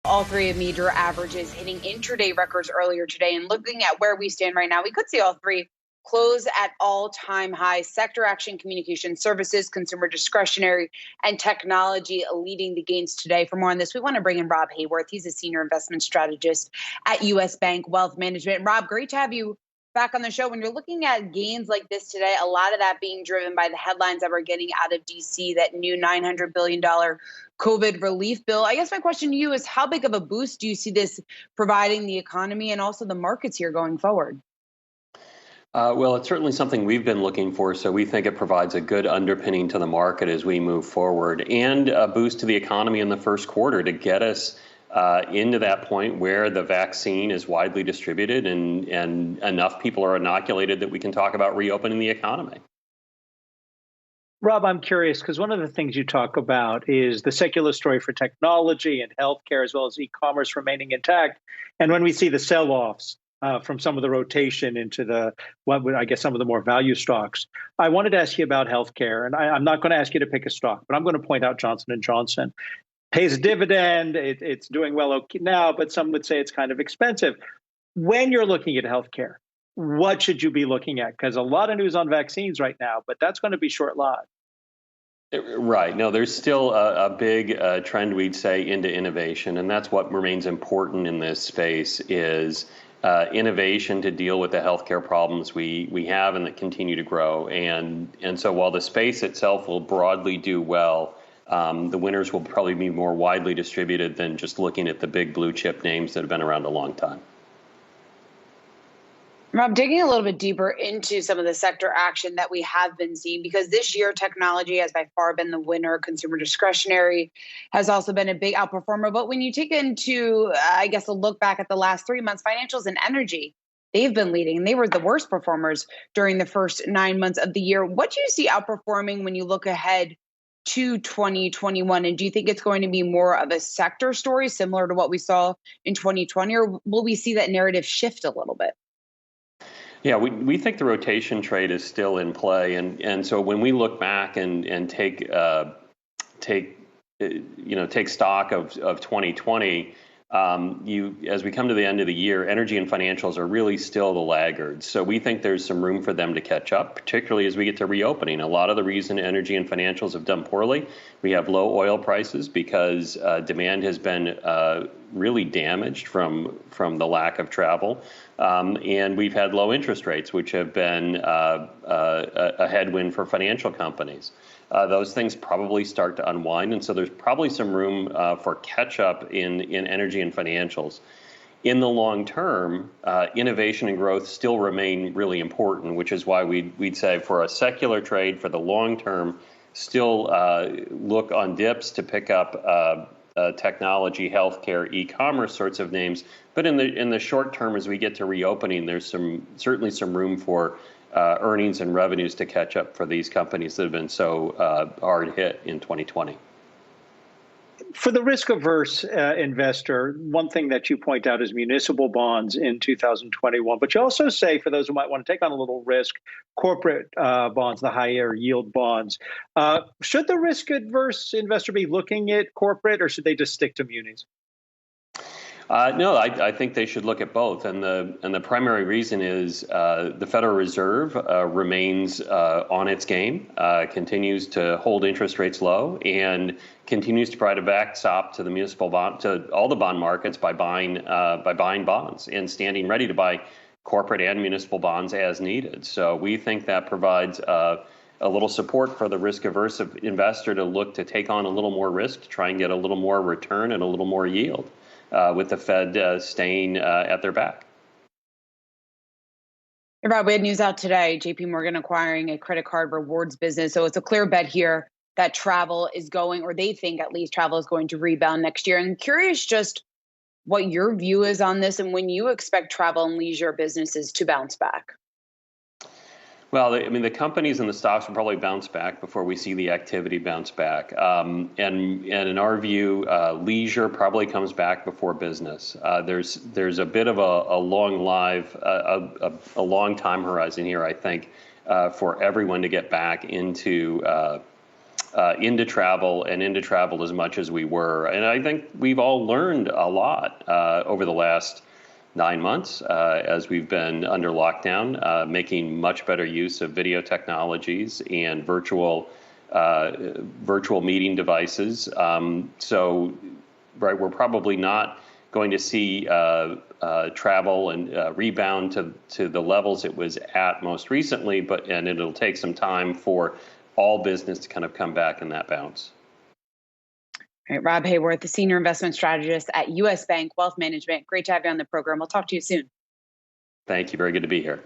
All three major averages hitting intraday records earlier today. And looking at where we stand right now, we could see all three close at all-time highs. Sector action, communication services, consumer discretionary, and technology leading the gains today. For more on this, we want to bring in Rob Haworth. He's a senior investment strategist at U.S. Bank Wealth Management. Rob, great to have you back on the show. When you're looking at gains like this today, a lot of that being driven by the headlines that we're getting out of D.C., that new $900 billion COVID relief bill. I guess my question to you is, how big of a boost do you see this providing the economy and also the markets here going forward? Well, it's certainly something we've been looking for, so we think it provides a good underpinning to the market as we move forward, and a boost to the economy in the first quarter to get us into that point where the vaccine is widely distributed and enough people are inoculated that we can talk about reopening the economy. Rob, I'm curious because one of the things you talk about is the secular story for technology and healthcare, as well as e-commerce remaining intact. And when we see the sell-offs from some of the rotation into some of the more value stocks, I wanted to ask you about healthcare. And I'm not going to ask you to pick a stock, but I'm going to point out Johnson & Johnson. Pays a dividend. It's doing well okay now, but some would say it's kind of expensive. When you're looking at healthcare, what should you be looking at? Because a lot of news on vaccines right now, but that's going to be short-lived. Right. No, there's still a big trend, we'd say, into innovation, and that's what remains important in this space is innovation to deal with the healthcare problems we have and that continue to grow. And so while the space itself will broadly do well, the winners will probably be more widely distributed than just looking at the big blue chip names that have been around a long time. Rob, digging a little bit deeper into some of the sector action that we have been seeing, because this year technology has by far been the winner. Consumer discretionary has also been a big outperformer. But when you take into, a look back at the last 3 months, financials and energy, they've been leading, and they were the worst performers during the first 9 months of the year. What do you see outperforming when you look ahead to 2021? And do you think it's going to be more of a sector story similar to what we saw in 2020, or will we see that narrative shift a little bit? Yeah, we think the rotation trade is still in play, and so when we look back and take stock of 2020, as we come to the end of the year, energy and financials are really still the laggards. So we think there's some room for them to catch up, particularly as we get to reopening. A lot of the reason energy and financials have done poorly, we have low oil prices because demand has been really damaged from the lack of travel. And we've had low interest rates, which have been a headwind for financial companies. Those things probably start to unwind, and so there's probably some room for catch-up in energy and financials. In the long term, innovation and growth still remain really important, which is why we'd say for a secular trade, for the long term, still look on dips to pick up technology, healthcare, e-commerce sorts of names. But in the short term, as we get to reopening, there's certainly some room for earnings and revenues to catch up for these companies that have been so hard hit in 2020. For the risk-averse investor, one thing that you point out is municipal bonds in 2021. But you also say, for those who might want to take on a little risk, corporate bonds, the higher yield bonds. Should the risk-averse investor be looking at corporate, or should they just stick to munis? No, I think they should look at both, and the primary reason is the Federal Reserve remains on its game, continues to hold interest rates low, and continues to provide a backstop to the municipal bond, to all the bond markets by buying bonds and standing ready to buy corporate and municipal bonds as needed. So we think that provides a little support for the risk-averse investor to look to take on a little more risk, to try and get a little more return and a little more yield. With the Fed staying at their back. Rob, we had news out today, JP Morgan acquiring a credit card rewards business. So it's a clear bet here that travel is going, or they think at least travel is going to rebound next year. I'm curious just what your view is on this and when you expect travel and leisure businesses to bounce back. Well, the companies and the stocks will probably bounce back before we see the activity bounce back. And in our view, leisure probably comes back before business. There's a bit of a long time horizon here, I think, for everyone to get back into into travel as much as we were. And I think we've all learned a lot over the last 9 months as we've been under lockdown, making much better use of video technologies and virtual meeting devices. Right, we're probably not going to see travel and rebound to the levels it was at most recently, and it'll take some time for all business to kind of come back in that bounce. All right, Rob Haworth, the Senior Investment Strategist at U.S. Bank Wealth Management. Great to have you on the program. We'll talk to you soon. Thank you. Very good to be here.